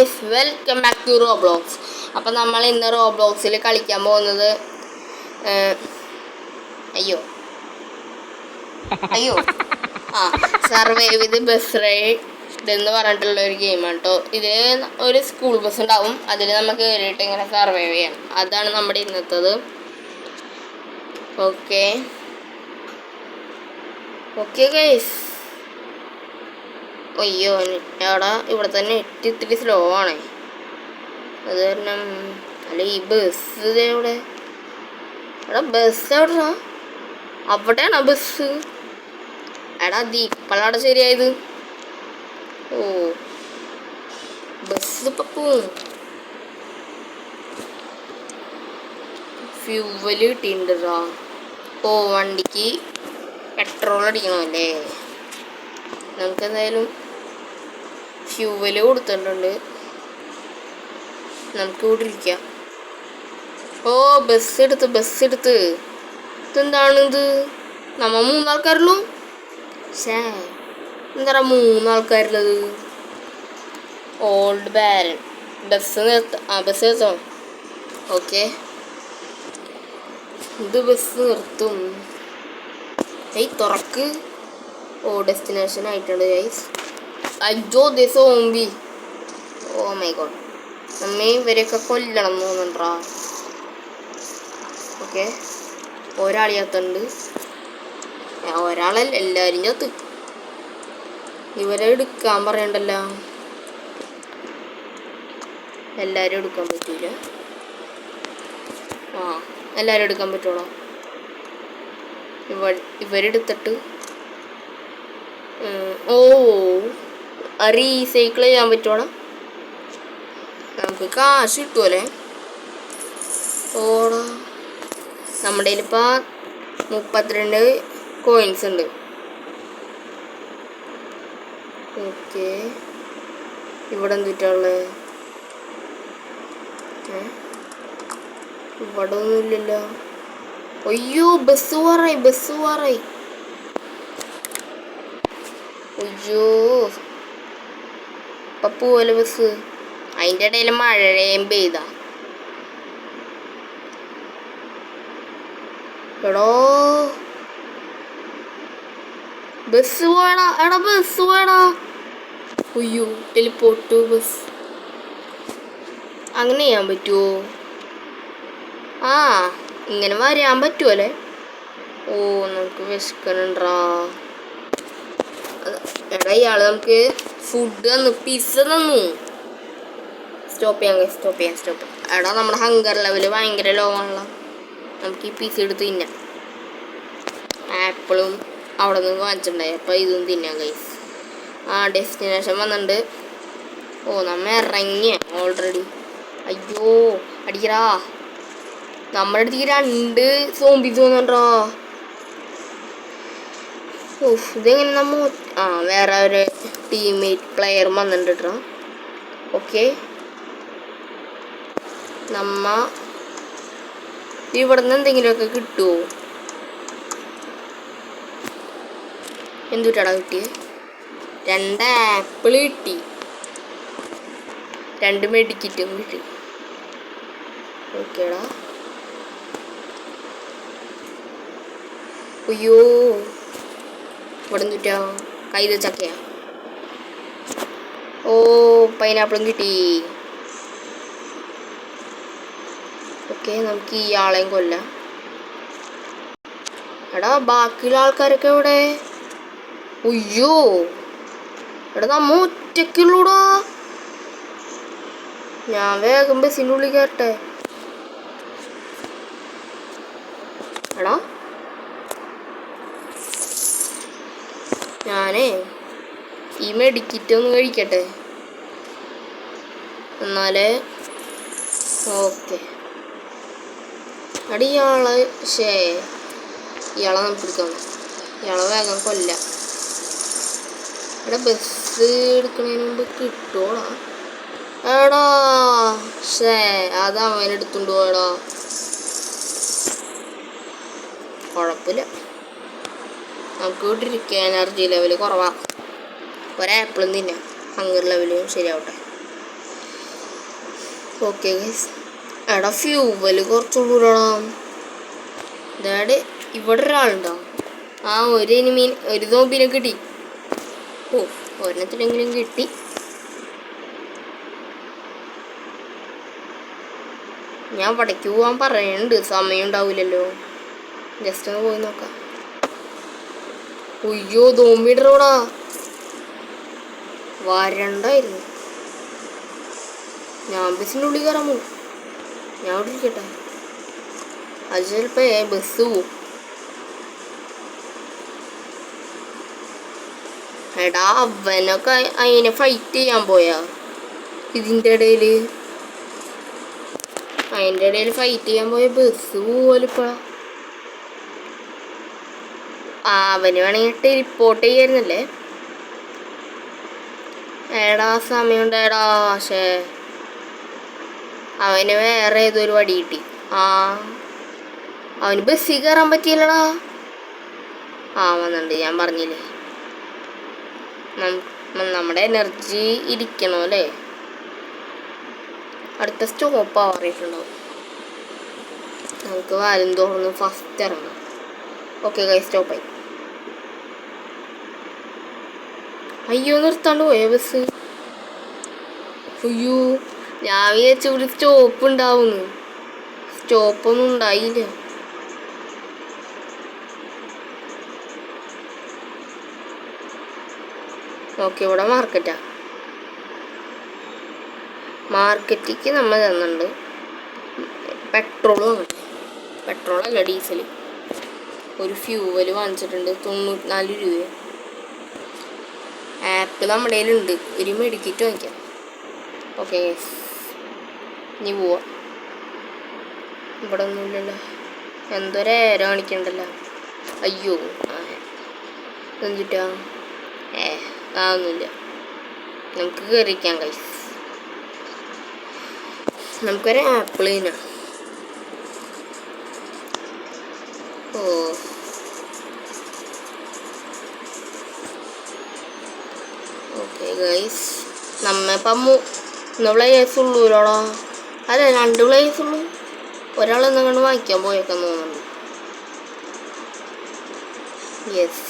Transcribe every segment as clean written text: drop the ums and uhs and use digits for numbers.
Guys, welcome back to Roblox. അപ്പം നമ്മൾ ഇന്ന് റോബ്ലോക്സിൽ കളിക്കാൻ പോകുന്നത് അയ്യോ അയ്യോ സർവൈവ് വിത്ത് ബസ് റൈഡ് എന്ന് പറഞ്ഞിട്ടുള്ള ഒരു ഗെയിമാണ് കേട്ടോ. ഇതിൽ ഒരു സ്കൂൾ ബസ് ഉണ്ടാവും, അതിൽ നമുക്ക് കയറിയിട്ട് ഇങ്ങനെ സർവൈവ് ചെയ്യാം. അതാണ് നമ്മുടെ ഇന്നത്തത്. Okay guys. അയ്യോ, ഇവിടെ തന്നെ നെറ്റ് ഇത്തിരി സ്ലോ ആണ്. അത് കാരണം അല്ല, ഈ ബസ് എവിടെ? ബസ് എവിടാ? അവിടെയാണോ ബസ്? എടാ ദീപ്പളാടെ ശരിയായത്. ഓ, ബസ് ഇപ്പൊ പോവും. ഫ്യൂവല് കിട്ടിയിട്ടുണ്ടാ? ഓ, വണ്ടിക്ക് പെട്രോൾ അടിക്കണമല്ലേ? നമുക്ക് എന്തായാലും ഫ്യൂവല് കൊടുത്തിട്ടുണ്ട്. നമുക്ക് ഇവിടെ ഇരിക്കാം. ഓ, ബസ് എടുത്ത് ഇതെന്താണിത്? നമ്മ 3 ആൾക്കാരുള്ളൂ. എന്താ 3 ആൾക്കാരുള്ളത്? ഓൾഡ് ബാരൻ ബസ് നിർത്താം. ഓക്കെ, ഇത് ബസ് നിർത്തും. തുറക്ക്. ഓ, ഡെസ്റ്റിനേഷൻ ആയിട്ടുണ്ട് ഗൈസ്. അയ്യോ, സോംബി. ഓ മൈ ഗോഡ്, നമ്മെ ഇവരെയൊക്കെ കൊല്ലണം തോന്നുന്നുണ്ടാ. ഓക്കെ, ഒരാൾ ചത്തുണ്ട്. ഒരാളല്ല, എല്ലാവരും ചത്ത്. ഇവരെ എടുക്കാൻ പറയണ്ടല്ലോ. എല്ലാവരും എടുക്കാൻ പറ്റൂല. എല്ലാവരും എടുക്കാൻ പറ്റുള്ളൂ. ഇവരെടുത്തിട്ട് ഓ, റീസൈക്കിൾ ചെയ്യാൻ പറ്റുവാണ്. നമുക്ക് കാശ് കിട്ടുമല്ലേ? ഓടാ, നമ്മുടെ കയ്യിലിപ്പോൾ 32 കോയിൻസ് ഉണ്ട്. ഓക്കെ, ഇവിടെ എന്തിട്ടുള്ളത്? ഇവിടെ ഒന്നുമില്ലല്ലോ. അയ്യോ, ബസ് പോറായി. അയ്യോ, ഇപ്പം പോവല്ലേ ബസ്? അതിൻ്റെ ഇടയിൽ മഴയും പെയ്താ. എടോ, ബസ് വേണോ? ബസ് വേണോ? അയ്യോ, ടെലിപ്പോർട്ട് ബസ്. അങ്ങനെ ചെയ്യാൻ പറ്റുമോ? ഇങ്ങനെ വരാൻ പറ്റുമല്ലേ? ഓ, നമുക്ക് വിശക്കണുണ്ടാ. എടാ, ഇയാള് നമുക്ക് ഫുഡ് തന്നു, പിസ്സ തന്നു. സ്റ്റോപ്പ് ചെയ്യാം. എടാ, നമ്മുടെ ഹങ്കർ ലെവല് ഭയങ്കര ലോ ആണല്ലോ. നമുക്ക് ഈ പിസ്സ എടുത്ത് തിന്നാം. ആപ്പിളും അവിടെ നിന്ന് വാങ്ങിച്ചിട്ടുണ്ടായി, അപ്പോൾ ഇതും തിന്നാം ഗൈസ്. ഡെസ്റ്റിനേഷൻ വന്നിട്ടുണ്ട്. ഓ, നമ്മ ഇറങ്ങിയ ഓൾറെഡി. അയ്യോ, അടിക്കടാ. നമ്മുടെ അടുത്തേക്ക് 2 സോംബീസ് തോന്നുന്നുണ്ടോ? ഓ, ഇതെങ്ങനെ വേറെ ഒരു ടീംമേറ്റ് പ്ലെയർ വന്നിട്ടുണ്ട് കേട്ടോ. ഓക്കെ, നമ്മ ഇവിടുന്ന് എന്തെങ്കിലുമൊക്കെ കിട്ടുമോ? എന്തുട്ടാടാ കിട്ടിയത്? 2 ആപ്പിൾ കിട്ടി, 2 മെഡിക്കിറ്റും കിട്ടി. ഓക്കേടാ. അയ്യോ, ഇവിടെ എന്തുട്ടാ? കൈത ചക്കയാ? ഓ, പൈനാപ്പിളും കിട്ടി. ഓക്കെ, നമുക്ക് ഈ ആളെയും കൊല്ലാം. എടാ, ബാക്കിയുള്ള ആൾക്കാരൊക്കെ എവിടെ? അയ്യോ, എടാ, നമ്മ ഒറ്റയ്ക്കുള്ളൂടാ. ഞാൻ വേഗം ബസ്സിൻ്റെ ഉള്ളിൽ കയറട്ടെ. എടാ, ഞാനേ ഈ മെഡിക്കിറ്റ് ഒന്ന് കഴിക്കട്ടെ എന്നാലേ. ഓക്കെ, എടാ, ഇയാളെ നമുക്ക് എടുക്കാം. ഇയാളെ വേഗം കൊല്ലാം. എടാ, ബസ് എടുക്കുന്നതിന് മുമ്പ് കിട്ടുമോടാ? എടാ, അത് അവനെടുത്തുകൊണ്ട് പോയടാ. കുഴപ്പമില്ല, നമുക്ക് ഇട്ടിരിക്കുക. എനർജി ലെവൽ കുറവാണ്. ഒരാപ്പിളും തിന്നാം, ഹങ്കർ ലെവലും ശരിയാവട്ടെ. Okay guys. എടാ ഫ്യൂവല് കുറച്ചുകൂടാ. അതായത് ഇവിടെ ഒരാളുണ്ടോ? ആ ഒരു എനിമീൻ ഒരു നോമ്പിനെ കിട്ടി. ഓ ഒരെണ്ണത്തിനെങ്കിലും കിട്ടി. ഞാൻ അവിടേക്ക് പോകാൻ പറയുന്നുണ്ട്, സമയം ഉണ്ടാവില്ലല്ലോ. ജസ്റ്റ് ഒന്ന് പോയി നോക്കാം. ഉയ്യോ നോമ്പിടറോടാ, വരണ്ടായിരുന്നു. ഞാൻ ബസ്സിൻ്റെ ഉള്ളിൽ കയറാൻ പോകും. ഞാൻ അവിടെ ഇരിക്കട്ടെ, അത് ചിലപ്പോ ബസ് പോവും. എടാ അവനൊക്കെ അതിനെ ഫൈറ്റ് ചെയ്യാൻ പോയാ ഇതിൻ്റെ ഇടയിൽ ഫൈറ്റ് ചെയ്യാൻ പോയ ബസ് പോലിപ്പോ. അവന് വേണമെങ്കിൽ ടെലിപ്പോർട്ട് ചെയ്യായിരുന്നല്ലേ. എടാ സമയം ഉണ്ടായടാ. പക്ഷേ അവന് വേറെ ഏതൊരു വടി കിട്ടി. അവന് ബസ്സിൽ കയറാൻ പറ്റിയില്ലടാ. വന്നുണ്ട്, ഞാൻ പറഞ്ഞില്ലേ നമ്മുടെ എനർജി ഇരിക്കണോ അല്ലേ. അടുത്ത സ്റ്റോപ്പ് ആറിയിട്ടുണ്ടാവും. നമുക്ക് വാലും തോന്നുന്നു ഫസ്റ്റ് ഇറങ്ങാം. ഓക്കെ ഗൈസ്, സ്റ്റോപ്പായി. അയ്യോ നിർത്താണ്ട് പോയ ബസ്. അയ്യോ ഞാൻ വിചാരിച്ചു ഒരു സ്റ്റോപ്പ് ഉണ്ടാവുന്നു. സ്റ്റോപ്പൊന്നും ഉണ്ടായില്ല. ഓക്കെ, ഇവിടെ മാർക്കറ്റാ. മാർക്കറ്റിക്ക് നമ്മൾ തന്നുണ്ട്. പെട്രോൾ വാങ്ങട്ടെ. പെട്രോളല്ല, ഡീസൽ. ഒരു ഫ്യൂവല് വാങ്ങിച്ചിട്ടുണ്ട്, 94 രൂപ. ആപ്പ് നമ്മുടെ കയ്യിലുണ്ട്. ഒരു മെഡിക്കറ്റ് വാങ്ങിക്കാം. ഓക്കെ ഇനി പോവാ. ഇവിടെ ഒന്നുമില്ലല്ലോ. എന്തൊരേരം കാണിക്കണ്ടല്ലോ. അയ്യോ എന്തിട്ടാ? ഒന്നുമില്ല. നമുക്ക് കയറിക്കാം ഗൈസ്. നമുക്കൊരു ആപ്പിളിനാ. ഓക്കെ ഗൈസ്, നമ്മളിപ്പം പ്ലേയേഴ്സ് ഉള്ളൂലോടാ. അല്ല 2 പ്ലേയേഴ്സ് ഉള്ളൂ. ഒരാളെന്നും കണ്ട് വാങ്ങിക്കാൻ പോയേക്കാൻ തോന്നുന്നുണ്ട്. യെസ്.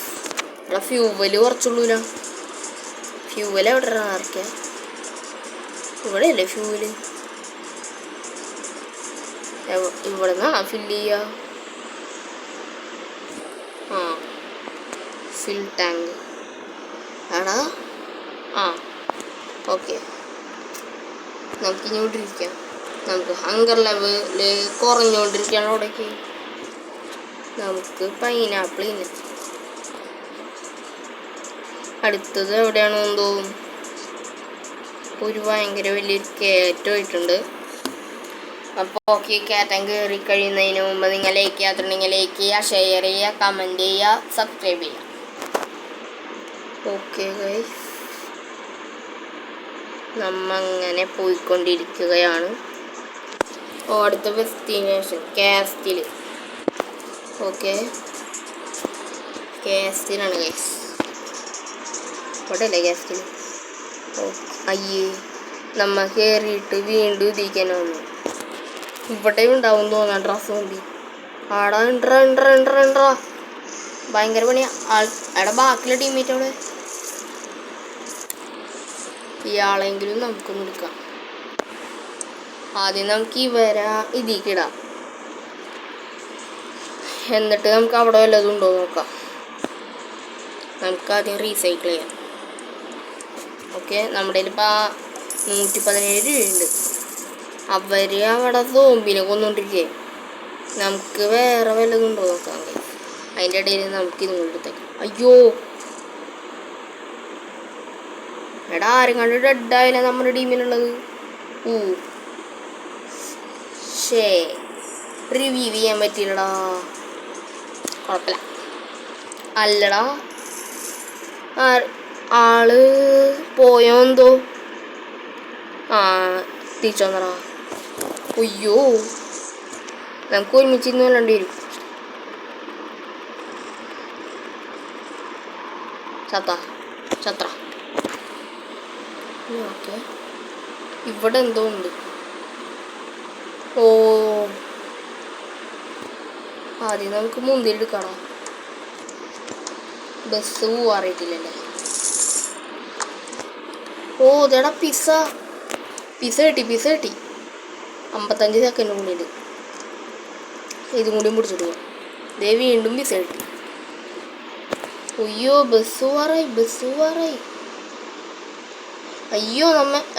എടാ ഫ്യൂവല് കുറച്ചുള്ളൂല. ഫ്യൂവൽ എവിടെ നിറയ്ക്കാം? ഇവിടെ അല്ലേ ഫ്യൂവല്? ഇവിടെ നിന്നാണോ ഫില്ല് ചെയ്യുക? ഫിൽ ടാങ്ക്. എടാ ഓക്കെ, നമുക്ക് ഇങ്ങോട്ടിരിക്കാം. നമുക്ക് ഹങ്കർ ലെവല് കുറഞ്ഞുകൊണ്ടിരിക്കുകയാണ്. അവിടേക്ക് നമുക്ക് പൈനാപ്പിളിന് അടുത്തത് എവിടെയാണെന്ന് തോന്നും. ഒരു ഭയങ്കര വലിയൊരു കയറ്റമായിട്ടുണ്ട്. അപ്പോൾ ഓക്കെ, കയറ്റം കയറി കഴിയുന്നതിന് മുമ്പ് നിങ്ങൾ ലൈക്ക് ചെയ്യാത്തുണ്ടെങ്കിൽ ലൈക്ക് ചെയ്യുക, ഷെയർ ചെയ്യുക, കമൻറ്റ് ചെയ്യുക, സബ്സ്ക്രൈബ് ചെയ്യുക. ഓക്കെ ഗൈസ്, നമ്മങ്ങനെ പോയിക്കൊണ്ടിരിക്കുകയാണ്. അടുത്ത ഡെസ്റ്റിനേഷൻ കാസ്റ്റിൽ. ഓക്കെ, കാസ്റ്റിലാണ് ഗൈസ്. ഇവിടെ അല്ലേ കാസ്റ്റിൽ? അയ്യേ, നമ്മ കയറിയിട്ട് വീണ്ടും ഇതിക്കാനോ വന്നു. ഇവിടെ ഉണ്ടാവും തോന്നാം ഡ്രസ്സ് മതി. ആടാ ഇണ്ടാ ഭയങ്കര പണിയാ. അവിടെ ബാക്കിയുള്ള ടീമേറ്റ് അവിടെ. ഇയാളെങ്കിലും നമുക്കൊന്ന് എടുക്കാം. ആദ്യം നമുക്ക് ഇവരെ ഇതിക്കിടാം, എന്നിട്ട് നമുക്ക് അവിടെ വല്ലതും ഉണ്ടോ നോക്കാം. നമുക്ക് ആദ്യം റീസൈക്കിൾ ചെയ്യാം. ഓക്കെ, നമ്മുടെ കയ്യിലിപ്പോൾ 117 രൂപയുണ്ട്. അവർ അവിടെ സോംബിനെ കൊന്നുകൊണ്ടിരിക്കേ. നമുക്ക് വേറെ വല്ലതും ഉണ്ടോ നോക്കാം. അതിൻ്റെ ഇടയിൽ നമുക്ക് ഇതും കൊണ്ടെടുത്തേക്കാം. അയ്യോ എടാ, ആരും കണ്ട് ഡെഡായില്ല നമ്മുടെ ടീമിലുള്ളത്. റിവ്യൂ ചെയ്യാൻ പറ്റില്ലടാ. കുഴപ്പമില്ല. അല്ലടാ, ആള് പോയോ എന്തോ. തിരിച്ചു വന്നടാ. അയ്യോ, നമുക്ക് ഒരുമിച്ചിരുന്ന് കൊല്ലേണ്ടി വരും. ചത്ര. ഓക്കെ, ഇവിടെ എന്തോ ഉണ്ട്. ഓ ആദ്യം നമുക്ക് മുന്തിരി എടുക്കണം. ബസ് അറിയത്തില്ലല്ലേ. ഓ ഇതേടാ പിസ്സ കിട്ടി 55 സെക്കൻഡ് കൂടി. ഇതും കൂടിയും പിടിച്ചിട്ട് പോവാം. ദേ വീണ്ടും പിസ്സ കിട്ടി. അയ്യോ ബസ് പോവാറായി. അയ്യോ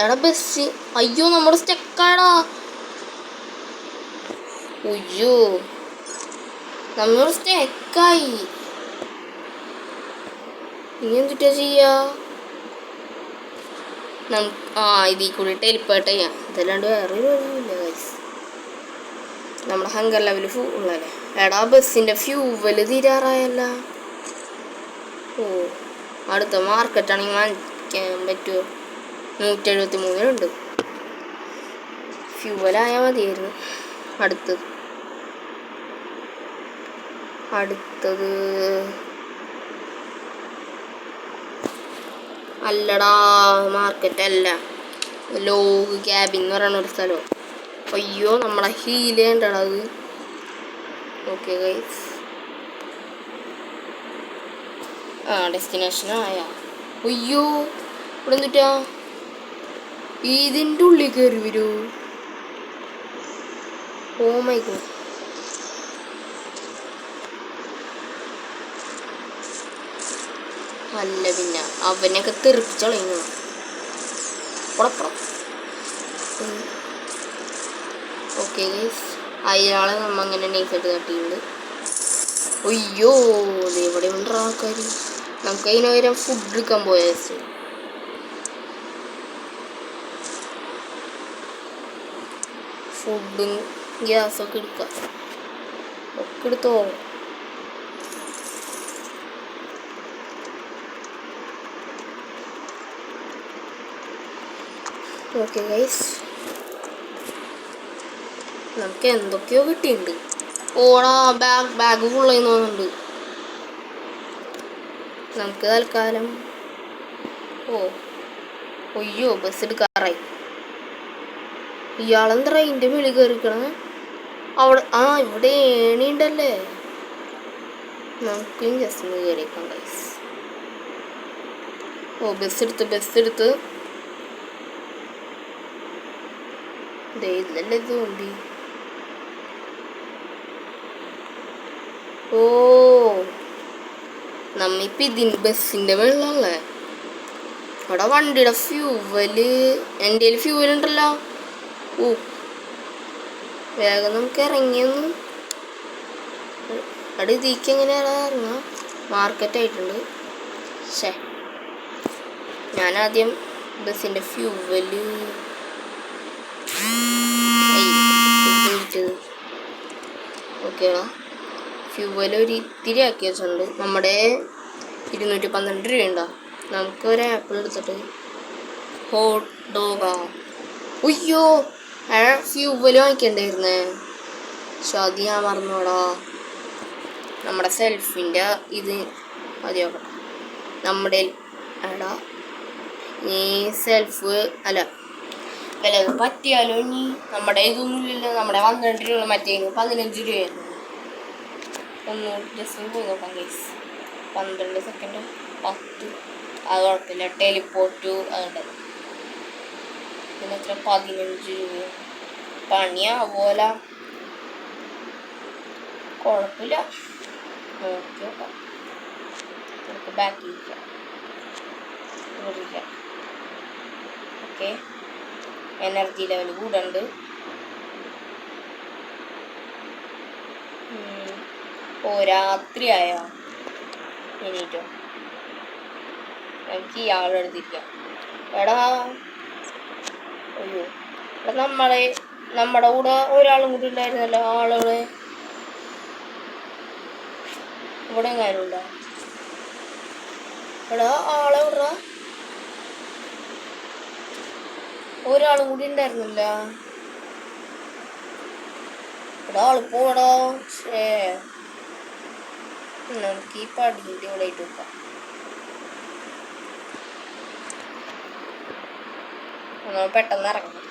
എടാ ബസ്. അയ്യോ നമ്മുടെ സ്റ്റെക്കാടാ. അയ്യോ നമ്മൾ സ്റ്റെക്കായി. ഇനി എന്തിട്ടാ ചെയ്യാ? ഇതിൽ കൂടി ടെലിപ്പോർട്ട് ചെയ്യാം. ഇതല്ലാണ്ട് വേറെ വഴിയില്ല ഗൈസ്. നമ്മുടെ ഹങ്കർ ലെവൽ ഫുള്ളല്ലേ. എടാ ബസ്സിന്റെ ഫ്യൂവല് തീരാറായല്ല. ഓ അടുത്ത മാർക്കറ്റാണെങ്കിൽ വാങ്ങിക്കാൻ പറ്റുമോ? 173 ഫ്യൂവലായാൽ മതിയായിരുന്നു. അടുത്തത് അല്ലടാ മാർക്കറ്റ് അല്ല, ലോഗ് ക്യാബിൻ എന്ന് പറയുന്ന ഒരു സ്ഥലം. അയ്യോ നമ്മളെ ഹീല് ഉണ്ടടാ അത്. ഓക്കെ ഗൈസ് ഡെസ്റ്റിനേഷനായ. അയ്യോ ഇവിടെ എന്തിട്ടാ ഇതിൻ്റെ ഉള്ളിൽ കയറി വരൂ. Oh my god. അല്ല പിന്നെ അവനെയൊക്കെ തെറിപ്പിച്ചളയുന്നു. ഓക്കെ ഗൈസ് അയാളെ നമ്മ അങ്ങനെ നൈസായിട്ട് തട്ടിയിട്ടുണ്ട്. അയ്യോ ഇവിടെ ഉണ്ട് ആൾക്കാർ. നമുക്ക് അതിന് പകരം ഫുഡ് എടുക്കാൻ പോയ ഫുഡും ഗ്യാസൊക്കെ എടുക്കാം. ഒക്കെ എടുത്തോ. ഓക്കെ ഗൈസ് നമുക്ക് എന്തൊക്കെയോ കിട്ടിയിട്ടുണ്ട്. ഓടാ ബാഗ് ഫുള്ളായി തോന്നുന്നുണ്ട്. നമുക്ക് തൽക്കാലം അയ്യോ ബസ് എടുക്കാറായി. ഇയാളെന്താ ഇതിൻ്റെ വെളി കയറിക്കണേ അവിടെ? ഇവിടെ ഏണിയുണ്ടല്ലേ. നമുക്കും ജസ്റ്റ് ഒന്ന് കയറിയേക്കാം ഗൈസ്. ബസ് എടുത്ത് ഇതല്ലേ തോണ്ടി. ഓ നമ്മിപ്പോൾ ഇതിന് ബസ്സിൻ്റെ വെള്ളമല്ലേ. അവിടെ വണ്ടിയുടെ ഫ്യൂവല് എൻ്റെ ഫ്യൂവൽ ഉണ്ടല്ലോ. വേഗം നമുക്ക് ഇറങ്ങിയൊന്ന് അവിടെ ഇതിക്ക് എങ്ങനെയാണ് ഇറങ്ങാം. മാർക്കറ്റായിട്ടുണ്ട്. ഞാനാദ്യം ബസ്സിൻ്റെ ഫ്യൂവല് ഓക്കേടാ. ഫ്യൂവല് ഒരു ഇത്തിരി ആക്കി വെച്ചിട്ടുണ്ട്. നമ്മുടെ 212 രൂപയുണ്ടോ. നമുക്ക് ഒരു ആപ്പിൾ എടുത്തിട്ട് ഹോട്ട് ഡോഗാ. അയ്യോ ഫ്യൂവല് വാങ്ങിക്കണ്ടായിരുന്നേ. പക്ഷെ അത് ഞാൻ മറന്നോടാ. നമ്മുടെ സെൽഫിൻ്റെ ഇത് മതിയാക്കാം. നമ്മുടെ എടാ ഈ സെൽഫ് അല്ല വില പറ്റിയാലോ. ഇനി നമ്മുടെ ഇതൊന്നുമില്ലല്ലോ. നമ്മുടെ 12 രൂപ മറ്റേ 15 രൂപയായിരുന്നു. ഒന്ന് ജസ്റ്റ് പോയി നോക്കാം ഗൈസ്. 12 സെക്കൻഡ് 10 അത് കുഴപ്പമില്ല. ടെലിപ്പോർട്ട് അതുണ്ട്. പിന്നെ എത്ര 15 രൂപ പണിയാവോല. കുഴപ്പമില്ല. നോക്കി നോക്കാം. നമുക്ക് ബാക്കിലിരിക്കാം. ഓക്കെ എനർജി ലെവൽ കൂടുണ്ട്. രാത്രിയായോ എണീറ്റോ. നമുക്ക് ഇയാളുടെ അടുത്തിരിക്കാം. എടാ അയ്യോ ഇവിടെ നമ്മുടെ കൂടെ ഒരാളും കൂടി ഉണ്ടായിരുന്നല്ലോ. ആളുകള് ഇവിടെ എങ്ങാനും ഉണ്ടോ? എടാ ആളെവിടാ? ഒരാളും കൂടി ഉണ്ടായിരുന്നില്ല. ഇവിടെ ആള് പോടാ. നമുക്ക് ഈ പടീൻ്റെ ഇവിടെ ആയിട്ട് വെക്കാം. നമ്മൾ പെട്ടെന്ന് ഇറങ്ങണം.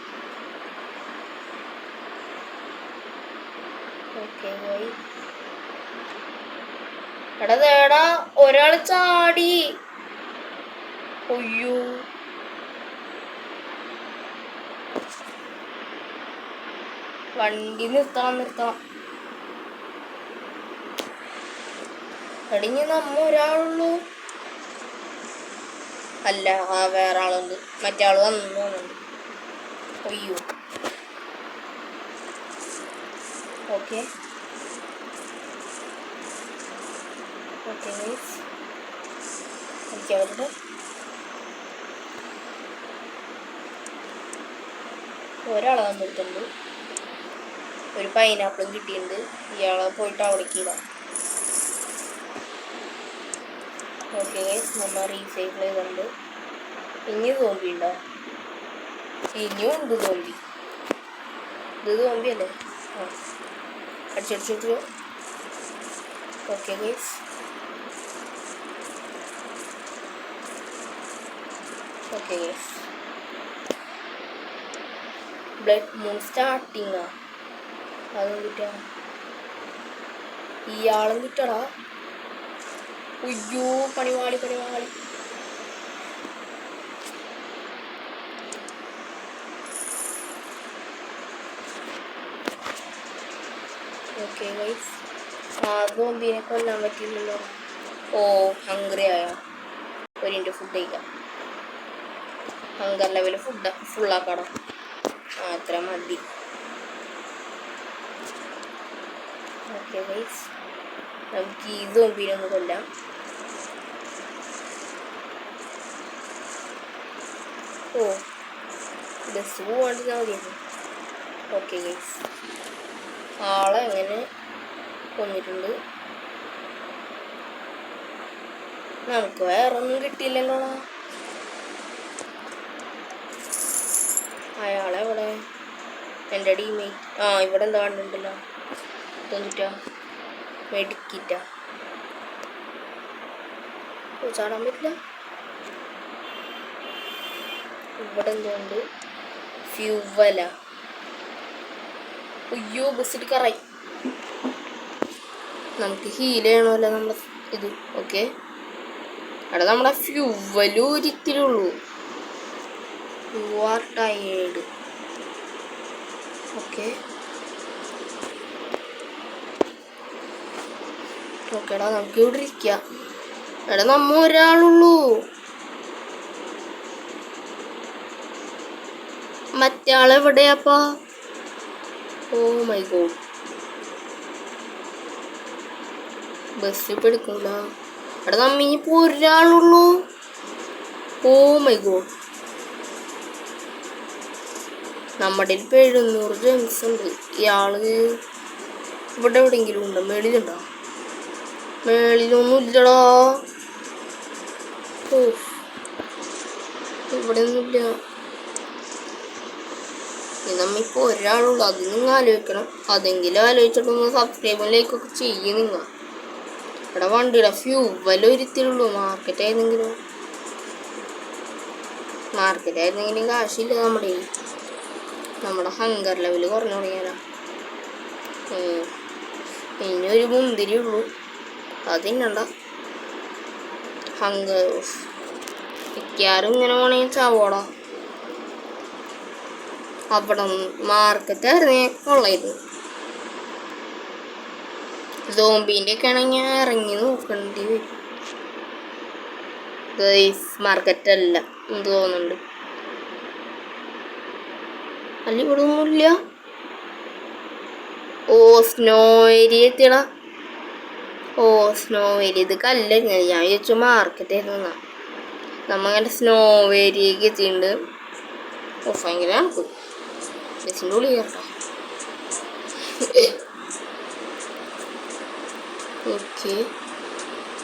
ഓക്കെ എടാ തേടാ ഒരാൾ ചാടി. ഒയ്യോ വണ്ടി നിർത്തണം. എടിഞ്ഞ് നമ്മ ഒരാളുള്ളൂ. അല്ല വേറെ ആളുണ്ട്. മറ്റേ ആള് വന്നു തോന്നുന്നുണ്ട്. അയ്യോ ഓക്കെ അവരുടെ ഒരാളെ വന്നിട്ടുണ്ട്. ഒരു പൈനാപ്പിളും കിട്ടിയിട്ടുണ്ട്. ഇയാളെ പോയിട്ട് അവിടേക്ക് ഇടാം. ഓക്കെ നമ്മൾ റീസൈക്കിൾ ചെയ്തിട്ടുണ്ട്. ഇനി തോമ്പി ഉണ്ടോ? ഇനിയും ഉണ്ട് തോമ്പി. ഇത് തോമ്പി അല്ലേ? ആ അടിച്ചടിച്ചു. ഓക്കെ ഗൈസ് ബ്ലഡ് മൂൺ സ്റ്റാർട്ടിങ്ങാ. അതും കിട്ടാ. ഇയാളും കിട്ടടാ. ഉയ്യോ പണിവാളി. ഓക്കെ ഗൈസ് സോംബിനെ കൊല്ലാൻ പറ്റില്ലല്ലോ. ഓ ഹംഗ്രി ആയോ? ഒരു മിനിറ്റ് ഫുഡ് കഴിക്കാം. ഹങ്കർ ലെവൽ ഫുള്ളാക്കണം. അത്ര മതി. ഓക്കെ ഗൈസ് നമുക്ക് ഈ സോംബിനെ ഒന്ന് കൊല്ലാം. ഓ ബസ് പോകാണ്ട് മതിയായിരുന്നു. ഓക്കെ ഗൈസ് ആളെ എങ്ങനെ കൊന്നിട്ടുണ്ട്. നമുക്ക് വേറെ ഒന്നും കിട്ടിയില്ലല്ലോ. അയാളെവിടെ? എൻ്റെ ടീമേറ്റ്. ഇവിടെ എന്താ കണ്ടിട്ടുണ്ടല്ലോ. തോന്നിട്ടാ മെഡിക്കിറ്റാ. ചാടാൻ പറ്റില്ല. ഇവിടെ എന്തുകൊണ്ട് ഫ്യൂവല. അയ്യോ ബസ്സിട്ട് കറായി. നമുക്ക് ഹീൽ ചെയ്യണമല്ലോ നമ്മുടെ ഇത്. ഓക്കെ അവിടെ നമ്മുടെ ഫ്യൂവലും ഒരിക്കലുള്ളൂ. You are tired. ഓക്കേടാ നമുക്ക് ഇവിടെ ഇരിക്കാം. എടാ നമ്മ ഒരാളുള്ളൂ. മറ്റാളെവിടെയാപ്പാ? ഓ മൈ ഗോഡ് ബസ് ഇപ്പം എടുക്കൂല. എടാ നമ്മ ഇനിയിപ്പോൾ ഒരാളുള്ളൂ. ഓ മൈ ഗോഡ് നമ്മുടെ ഇപ്പോൾ 700 ജെംസ് ഉണ്ട്. ഇയാള് ഇവിടെ എവിടെയെങ്കിലും ഉണ്ടോ? മേളിലുണ്ടോ? മേളിലൊന്നും ഇല്ലടാ. ഓ ഇവിടെ ഒന്നുമില്ല. നമ്മിപ്പോൾ ഒരാളുള്ളൂ. അത് നിങ്ങൾ ആലോചിക്കണം. അതെങ്കിലും ആലോചിച്ചിട്ടൊന്ന് സബ്സ്ക്രൈബും ലൈക്കൊക്കെ ചെയ്യും നിങ്ങൾ. ഇവിടെ വണ്ടിയുടെ ഫ്യൂവൽ ഒരിത്തിലുള്ളൂ. മാർക്കറ്റായിരുന്നെങ്കിലും കാശില്ല. നമ്മുടെ ഹങ്കർ ലെവൽ കുറഞ്ഞു തുടങ്ങിയാലോ. ഇനി ഒരു മുന്തിരി ഉള്ളൂ. അതിന്നണ്ട. ഹങ്കർ മിക്കാറും ഇങ്ങനെ പോണെങ്കിൽ ചാവോടാ. അവിടെ മാർക്കറ്റ് ഇറങ്ങിയ കൊള്ളായിരുന്നു. സോംബീൻ്റെ ഒക്കെ ആണെങ്കിൽ ഇറങ്ങി നോക്കേണ്ടി വരും. മാർക്കറ്റ് അല്ല എന്ത് തോന്നുന്നുണ്ട്. അല്ല ഇവിടെ ഒന്നുമില്ല. ഓ സ്നോ ഏരിയ എത്തിയടാ. ഓ സ്നോ ഏരിയ. ഇത് കല്ലായിരുന്നു. ഞാൻ വിചാരിച്ചു മാർക്കറ്റ് ആയിരുന്നു. നമ്മങ്ങനെ സ്നോ ഏരിയക്ക് എത്തിയിട്ടുണ്ട്. ഓ ഭയങ്കര കണക്ക്. ബസ്സിൻ്റെ ഉള്ളിൽ കേട്ടോ. ഓക്കെ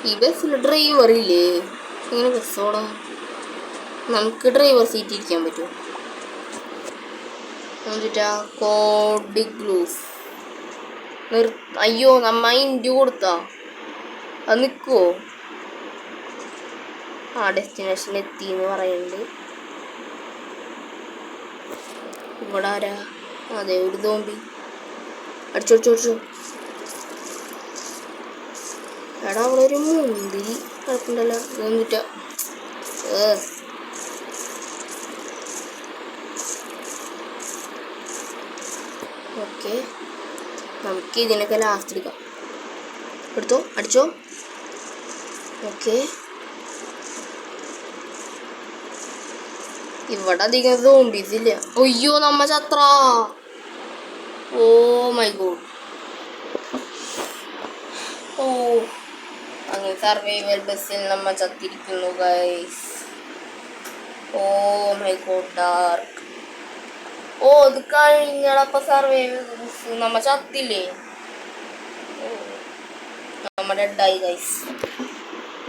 ഈ ബസ്സിൽ ഡ്രൈവർ ഇല്ലേ? ഇങ്ങനെ ബസ്സോടാ. നമുക്ക് ഡ്രൈവർ സീറ്റ് ഇരിക്കാൻ പറ്റുമോ? എന്നിട്ടാ കോഡ് ഗ്ലൂസ് അയ്യോ നമ്മ ഇൻഡ്യൂ കൊടുത്താ അത് നിൽക്കുവോ? ഡെസ്റ്റിനേഷൻ എത്തി എന്ന് പറയുന്നുണ്ട്. ഇവിടെ ആരാ? അതെ ഒരു സോംബി. അടിച്ചോ അടിച്ചോ അടിച്ചോ. എടാ അവിടെ ഒരു മുന്തിരി കിടപ്പുണ്ടല്ലോ. ഇതൊന്നിട്ട ഓക്കെ, നമുക്ക് ഇതിനൊക്കെ ലാസ്റ്റ് എടുക്കാം. എടുത്തോ, അടിച്ചോ. ഓക്കെ, ഇവിടെ അധികം സോംബീസ് ഇല്ല. അയ്യോ നമ്മ ചത്ര. ഓ മൈ ഗോഡ്. ഓ അങ്ങനെ സർവൈവൽ ബസ്സിൽ നമ്മ ചത്തിരിക്കുന്നു guys. Oh my god dark. Oh ഇത് കഴിഞ്ഞപ്പോ സർവൈവൽ ബസ് നമ്മ ചത്തില്ലേ. നമ്മ ഡെഡായി ഗൈസ്.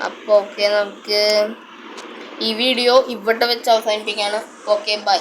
അപ്പോൾ ഓക്കെ, നമുക്ക് ഈ വീഡിയോ ഇവിടെ വെച്ച് അവസാനിപ്പിക്കാണ്. Okay bye.